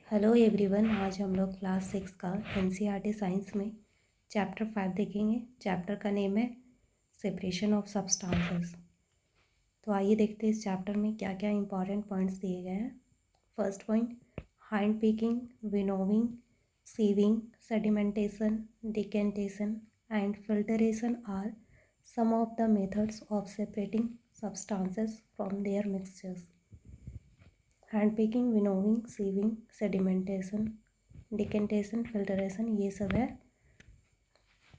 Hello everyone. आज हम लोग क्लास 6 का एनसीईआरटी साइंस में चैप्टर 5 देखेंगे। चैप्टर का नेम है सेपरेशन ऑफ सब्सटेंसेस। तो आइए देखते हैं इस चैप्टर में क्या क्या इंपॉर्टेंट पॉइंट्स दिए गए हैं। First point, hand picking, winnowing, sieving, sedimentation, decantation and filtration are some of the methods of separating substances from their mixtures. Hand picking, winnowing, sieving, sedimentation, decantation, filtration, ये सब है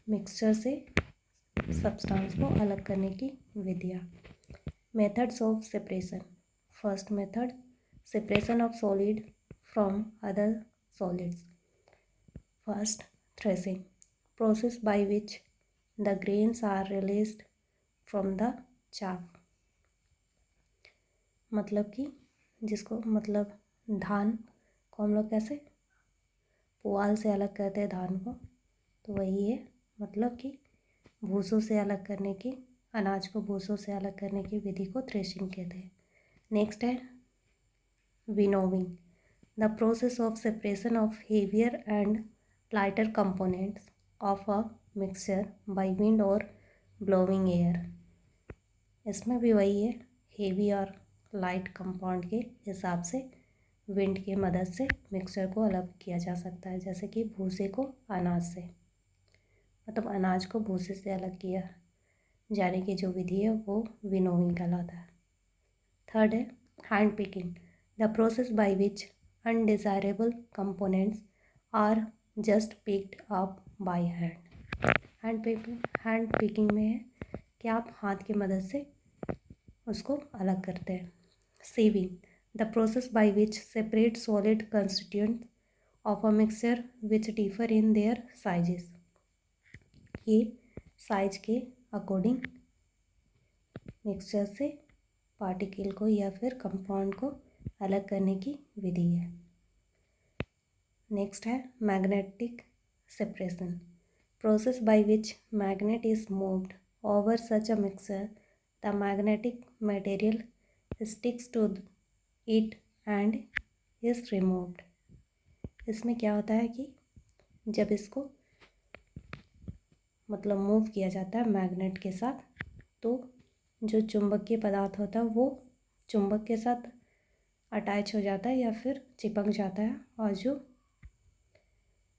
mixture से substance को अलग करने की विधियाँ। Methods of separation. First method, separation of solid from other solids. First, threshing, process by which the grains are released from the chaff. मतलब कि जिसको धान को हम लोग कैसे पुआल से अलग करते हैं धान को, तो वही है। मतलब कि भूसों से अलग करने की, अनाज को भूसों से अलग करने की विधि को थ्रेशिंग कहते हैं। नेक्स्ट है winnowing, the process of separation of heavier and lighter components of a mixture by wind और ब्लोइंग एयर। इसमें भी वही है, हेवी और लाइट कंपाउंड के हिसाब से विंड की मदद से मिक्सचर को अलग किया जा सकता है। जैसे कि भूसे को अनाज से, मतलब अनाज को भूसे से अलग किया जाने की जो विधि है वो विनोइंग कहलाता है। थर्ड है hand picking, the process by which undesirable components are just picked up by hand. Hand picking में है कि आप हाथ की मदद से उसको अलग करते हैं। Sieving, the process by which separate solid constituent of a mixture which differ in their sizes. ये साइज के अकॉर्डिंग मिक्सचर से पार्टिकल को या फिर कंपाउंड को अलग करने की विधि है। नेक्स्ट है magnetic separation, process by which magnet is moved over such a mixture the magnetic material sticks to it and is removed. इसमें क्या होता है कि जब इसको मूव किया जाता है मैग्नेट के साथ, तो जो चुंबकीय पदार्थ होता है वो चुंबक के साथ अटैच हो जाता है या फिर चिपक जाता है, और जो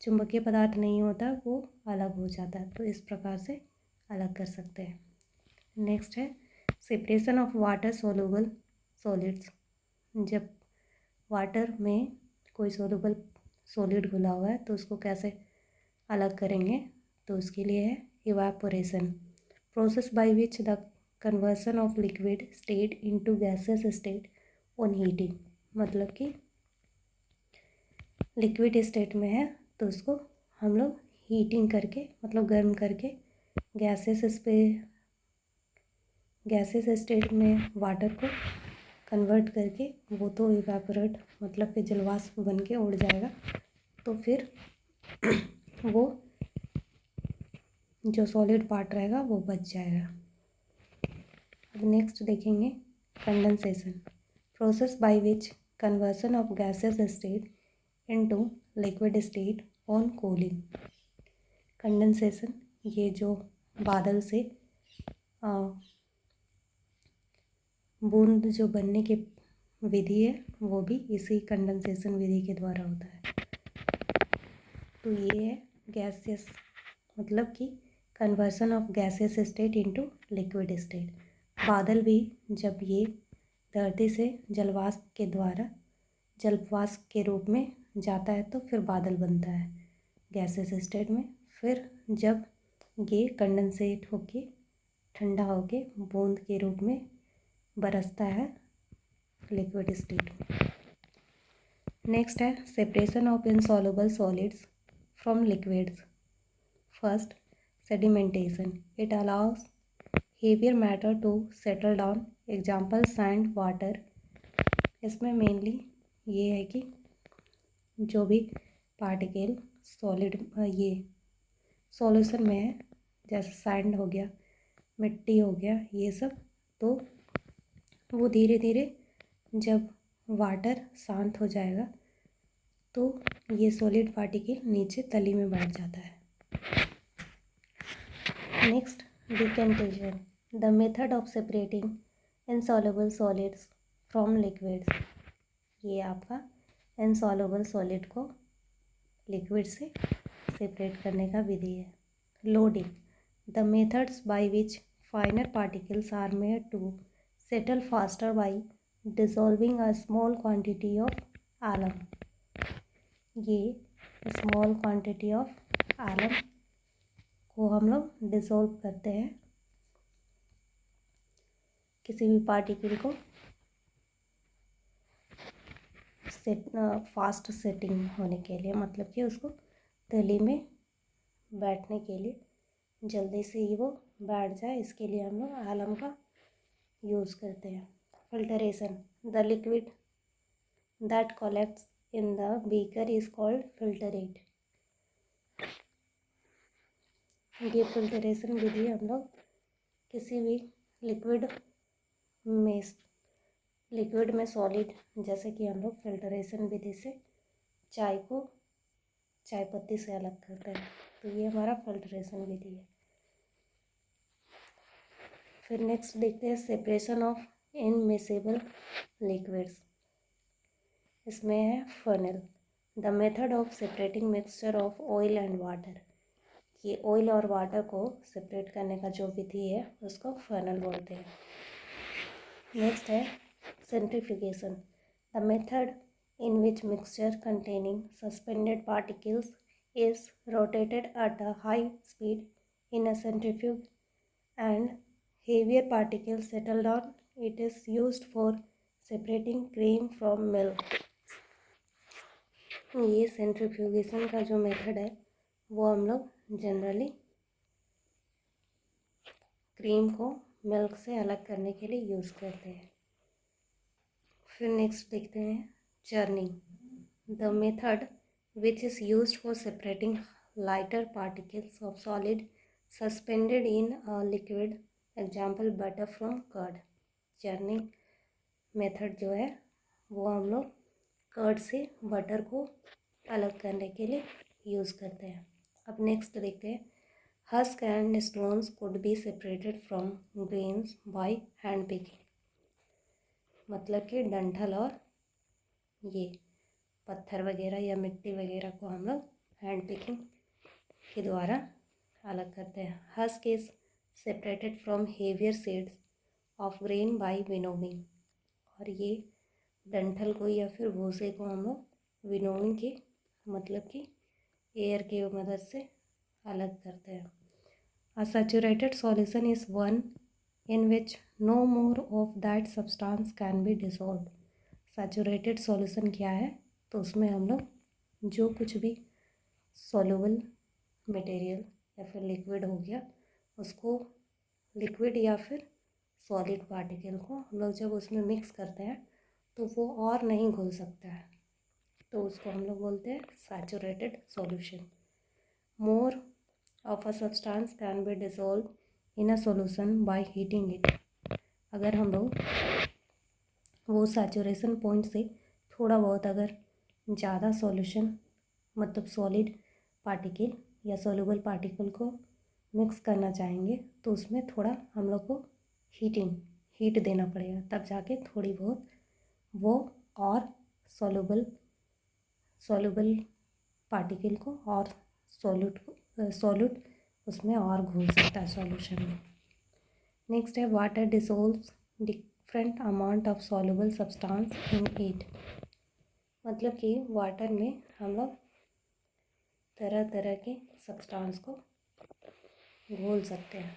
चुंबकीय पदार्थ नहीं होता वो अलग हो जाता है। तो इस प्रकार से अलग कर सकते हैं। नेक्स्ट है separation of water soluble solids. जब वाटर में कोई सोलुबल सॉलिड घुला हुआ है तो उसको कैसे अलग करेंगे, तो उसके लिए है evaporation, process by which the conversion of liquid state into gases state on heating. मतलब कि लिक्विड स्टेट में है तो उसको हम लोग हीटिंग करके, गर्म करके गैसेस स्टेट में वाटर को कन्वर्ट करके, वो तो इवेपोरेट कि जलवाष्प बन के उड़ जाएगा, तो फिर वो जो सॉलिड पार्ट रहेगा वो बच जाएगा। अब नेक्स्ट देखेंगे condensation, process by which conversion of gases state into liquid state on cooling. Condensation, ये जो बादल से बूंद जो बनने की विधि है वो भी इसी कंडेंसेशन विधि के द्वारा होता है। तो ये है गैसेस, मतलब कि conversion of gases state into liquid state. बादल भी जब ये धरती से जलवाष्प के रूप में जाता है तो फिर बादल बनता है गैसेस स्टेट में। फिर जब ये कंडेंसेट होके ठंडा होके बूंद के रूप में बरसता है लिक्विड स्टेट में। नेक्स्ट है separation of insoluble solids from liquids. First, sedimentation, it allows heavier matter to settle down, example sand, water। इसमें मेनली ये है कि जो भी पार्टिकल सॉलिड ये सॉल्यूशन में है, जैसे सैंड हो गया, मिट्टी हो गया, ये सब, तो वो धीरे धीरे जब वाटर शांत हो जाएगा तो ये सॉलिड पार्टिकल नीचे तली में बैठ जाता है। Next, decantation, the method of separating insoluble solids from liquids. ये आपका इनसॉल्युबल सॉलिड को लिक्विड से सेपरेट करने का विधि है। Loading, the methods by which finer particles are made to settle faster by dissolving a small quantity of alum। ये small quantity of आलम को हम लोग डिसॉल्व करते हैं किसी भी पार्टिकल को फास्ट सेटिंग होने के लिए, मतलब कि उसको तली में बैठने के लिए, जल्दी से ही वो बैठ जाए, इसके लिए हम लोग आलम का यूज़ करते हैं। Filtration, the liquid that collects in the beaker is called filtrate. ये फिल्टरेशन विधि हम लोग किसी भी लिक्विड में सॉलिड, जैसे कि हम लोग फिल्टरेशन विधि से चाय को चाय पत्ती से अलग करते हैं, तो ये हमारा फिल्टरेशन विधि है। फिर नेक्स्ट देखते हैं सेपरेशन ऑफ इनमिसेबल लिक्विड्स। इसमें है funnel, the method of separating mixture of oil and water. ये ऑयल और वाटर को सेपरेट करने का जो विधि है उसको फनल बोलते हैं। नेक्स्ट है centrifugation, the method in which mixture containing suspended particles is rotated at a high speed in a centrifuge and heavier particles settle down. It is used for separating cream from milk। ये centrifugation का जो method है वो हम लोग generally cream को milk से अलग करने के लिए यूज़ करते हैं। फिर नेक्स्ट देखते हैं churning, the method which is used for separating lighter particles of solid suspended in a liquid, example butter from curd। churning method जो है वो हम लोग कर्ड से बटर को अलग करने के लिए यूज़ करते हैं। अब नेक्स्ट देखते हैं husk and stones could be separated from grains by hand picking. मतलब कि डंठल और ये पत्थर वगैरह या मिट्टी वगैरह को हम लोग हैंड पिकिंग के द्वारा अलग करते हैं। Husk is separated from heavier seeds of grain by winnowing. और ये डंठल को या फिर भूसे को हम लोग विनोविंग के मतलब कि एयर की मदद से अलग करते हैं। A saturated solution is one in which no more of that substance can be dissolve. Saturated solution क्या है, तो उसमें हम लोग जो कुछ भी सॉल्युबल मटेरियल या फिर लिक्विड हो गया उसको लिक्विड या फिर सॉलिड पार्टिकल को हम लोग जब उसमें मिक्स करते हैं तो वो और नहीं घुल सकता है, तो उसको हम लोग बोलते हैं saturated solution. More of a substance can be dissolve in a solution by heating it. अगर हम लोग वो सैचुरेशन पॉइंट से थोड़ा बहुत अगर ज़्यादा सॉल्यूशन मतलब सॉलिड पार्टिकल या सॉल्युबल पार्टिकल को मिक्स करना चाहेंगे तो उसमें थोड़ा हम लोग को हीट देना पड़ेगा, तब जाके थोड़ी बहुत वो और सॉल्युबल पार्टिकल को और सॉल्यूट उसमें और घुल सकता है सॉल्यूशन में। नेक्स्ट है water dissolves different amount of soluble substance in it. मतलब कि वाटर में हम लोग तरह तरह के सब्सटेंस को घोल सकते हैं।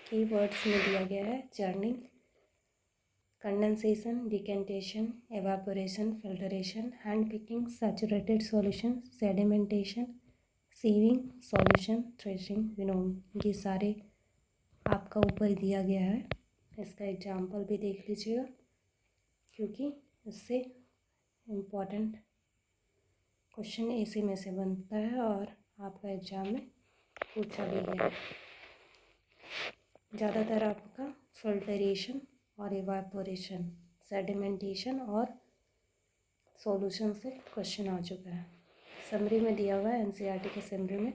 कीवर्ड्स में दिया गया है churning, condensation, decantation, evaporation, filtration, hand picking, saturated solution, sedimentation, sieving solution, threshing, winnowing. ये सारे आपका ऊपर दिया गया है, इसका एग्जाम्पल भी देख लीजिएगा क्योंकि इससे इम्पॉर्टेंट क्वेश्चन इसी में से बनता है और आपका एग्ज़ाम में पूछा भी गया है। ज़्यादातर आपका फिल्टरेशन और इवापोरेशन, सेडिमेंटेशन और सॉल्यूशन से क्वेश्चन आ चुका है। समरी में दिया हुआ है एनसीईआरटी के समरी में,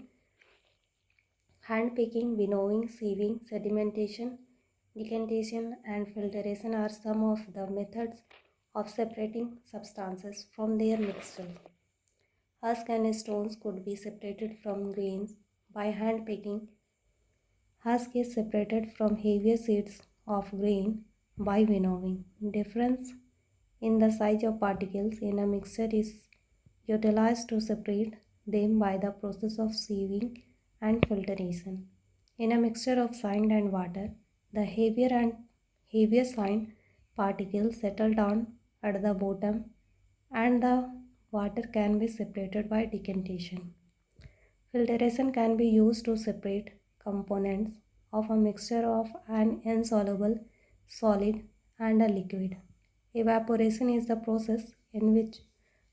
hand picking, winnowing, sieving, sedimentation, decantation and filtration are some of the methods of separating substances from their mixtures. Husk and stones could be separated from grains by hand picking. Husk is separated from heavier seeds of grain by winnowing. Difference in the size of particles in a mixture is utilized to separate them by the process of sieving and filtration. In a mixture of sand and water, the heavier sand particles settle down at the bottom and the water can be separated by decantation. Filtration can be used to separate components of a mixture of an insoluble solid and a liquid. Evaporation is the process in which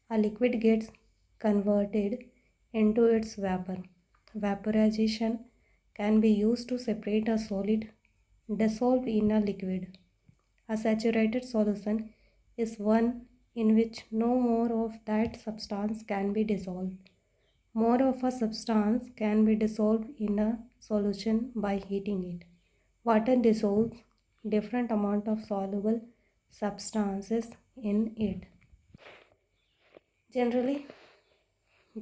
a liquid gets converted into its vapor. Vaporization can be used to separate a solid dissolved in a liquid. A saturated solution is one in which no more of that substance can be dissolved. More of a substance can be dissolved in a solution by heating it. Water dissolves different amount of soluble substances in it. Generally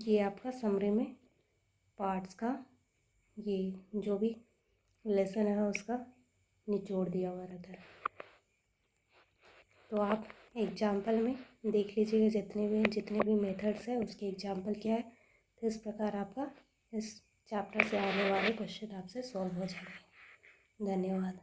ये आपका summary में parts का ये जो भी lesson है उसका निचोड़ दिया हुआ रहता है। तो आप एग्जाम्पल में देख लीजिएगा जितने भी मेथड्स है उसके एग्जाम्पल क्या है, तो इस प्रकार आपका इस चैप्टर से आने वाले क्वेश्चन आपसे सॉल्व हो जाएंगे। धन्यवाद।